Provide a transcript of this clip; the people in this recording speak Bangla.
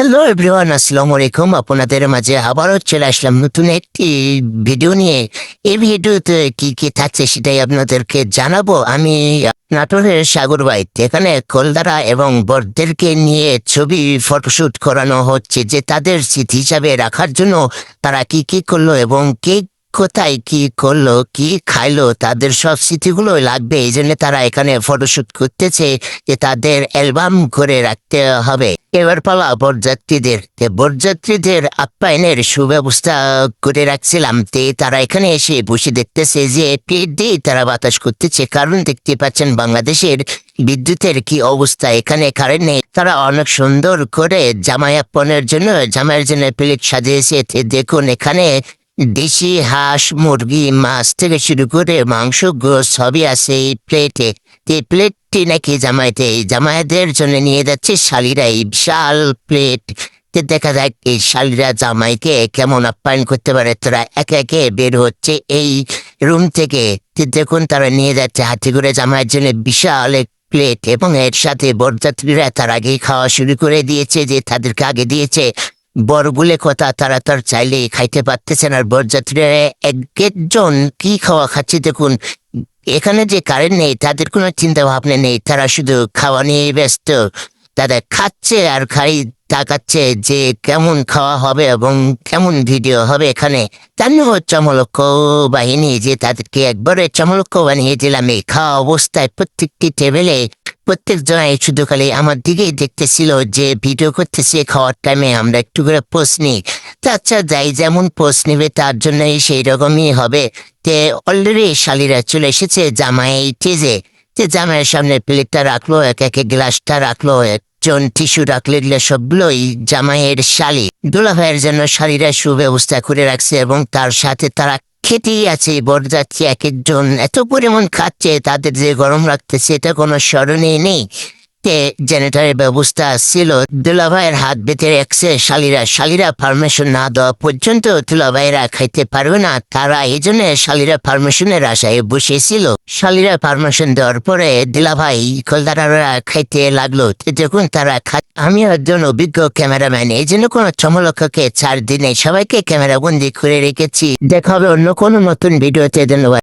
হ্যালো এভরিওয়ান, আসসালামু আলাইকুম। আপনাদের মাঝে আবারও চলে আসলাম নতুন একটি ভিডিও নিয়ে। এই ভিডিওতে কি কি থাকছে সেটাই আপনাদেরকে জানাবো। আমি নাটোরের সাগরবাড়িতে, এখানে কলদারা এবং বরদেরকে নিয়ে ছবি ফটোশুট করানো হচ্ছে, যে তাদের স্মৃতি হিসাবে রাখার জন্য তারা কি কি করলো এবং কে কোথায় কি করলো, কি খাইলো, তাদের সব স্মৃতিগুলো লাগবে। এই জন্য তারা এখানে ফটোশুট করতেছে, যে তাদের অ্যালবাম করে রাখতে হবে। এবার পালা বরযাত্রীদের। বরযাত্রীদের আপ্যায়নের সুব্যবস্থা করে রাখছিলাম, তারা এখানে এসে বসে দেখতেছে যে পেট দিয়ে তারা বাতাস করতেছে। কারণ দেখতে পাচ্ছেন বাংলাদেশের বিদ্যুতের কি অবস্থা, এখানে কারেন্ট নেই। তারা অনেক সুন্দর করে জামাই আপ্যায়নের জন্য জামাইয়ের জন্য প্লেট সাজিয়েছে। দেখুন এখানে দেশি হাঁস, মুরগি, মাছ থেকে শুরু করে মাংস, গোস সবই আছে এই প্লেটে। এই প্লেটটি নাকি জামাইদের জন্য নিয়ে যাচ্ছে শালিরা। এই বিশাল প্লেট দেখা যায় এই শালিরা জামাইকে কেমন আপ্যায়ন করতে পারে। তারা একে একে বের হচ্ছে এই রুম থেকে। দেখুন তারা নিয়ে যাচ্ছে হাতে করে জামাইয়ের জন্য বিশাল এক প্লেট, এবং এর সাথে বরযাত্রীরা তার আগেই খাওয়া শুরু করে দিয়েছে, যে তাদেরকে আগে দিয়েছে। বড়গুলে কথা, তারা তো আর চাইলেই খাইতে পারতেছেন। আর বরযাত্রীরা এক একজন কি খাওয়া খাচ্ছে দেখুন। এখানে যে কারেন্ট নেই তাদের কোনো চিন্তা ভাবনা নেই, তারা শুধু খাওয়া নিয়ে ব্যস্ত। তারা খাচ্ছে আর খাই তাকাচ্ছে যে কেমন খাওয়া হবে এবং কেমন ভিডিও হবে এখানে। তার চমলক্ষ বাহিনী, যে তাদেরকে একবারে চমলক্ষ বানিয়ে দিলাম। এই খাওয়া অবস্থায় প্রত্যেকটি টেবিলে প্রত্যেক জনাই শুধু খালি আমার দিকেই দেখতেছিল, যে ভিডিও করতেছে। খাওয়ার টাইমে আমরা একটু করে পোস্ট নিই। তা আচ্ছা, যাই যেমন পোস্ট নিবে তার জন্যই সেই রকমই হবে। অলরেডি শালিরা চলে এসেছে জামাই টেজে। জামাইয়ের সামনে প্লেটটা রাখলো, এক একে গ্লাসটা রাখলো, একজন টিস্যু রাখলে, এগুলো সবগুলোই জামাইয়ের শালি। দুলাভাইয়ের জন্য শালিরা সুব্যবস্থা করে রাখছে, এবং তার সাথে তারা খেতেই আছে। বরযাত্রী এক একজন এত পরিমাণ খাচ্ছে, তাদের যে গরম লাগতেছে এটা কোনো স্মরণেই নেই। জেনারেটরের ব্যবস্থা ছিল। দুলাভাইয়ের হাত বেঁধে রাখছে শালিরা পারমিশন না দেওয়া পর্যন্ত দুলাভাইরা খাইতে পারবে না। তারা এই জন্য শালিরা পারমিশনের আশায় বসেছিল। শালিরা পারমিশন দেওয়ার পরে দুলাভাই কলদারারা খাইতে লাগলো। যখন তারা আমি একজন অভিজ্ঞ ক্যামেরাম্যান, এই জন্য কোনো চমলক্ষকে 4 দিনে সবাইকে ক্যামেরা বন্দি করে রেখেছি। দেখা হবে অন্য কোনো নতুন ভিডিওতে। ধন্যবাদ।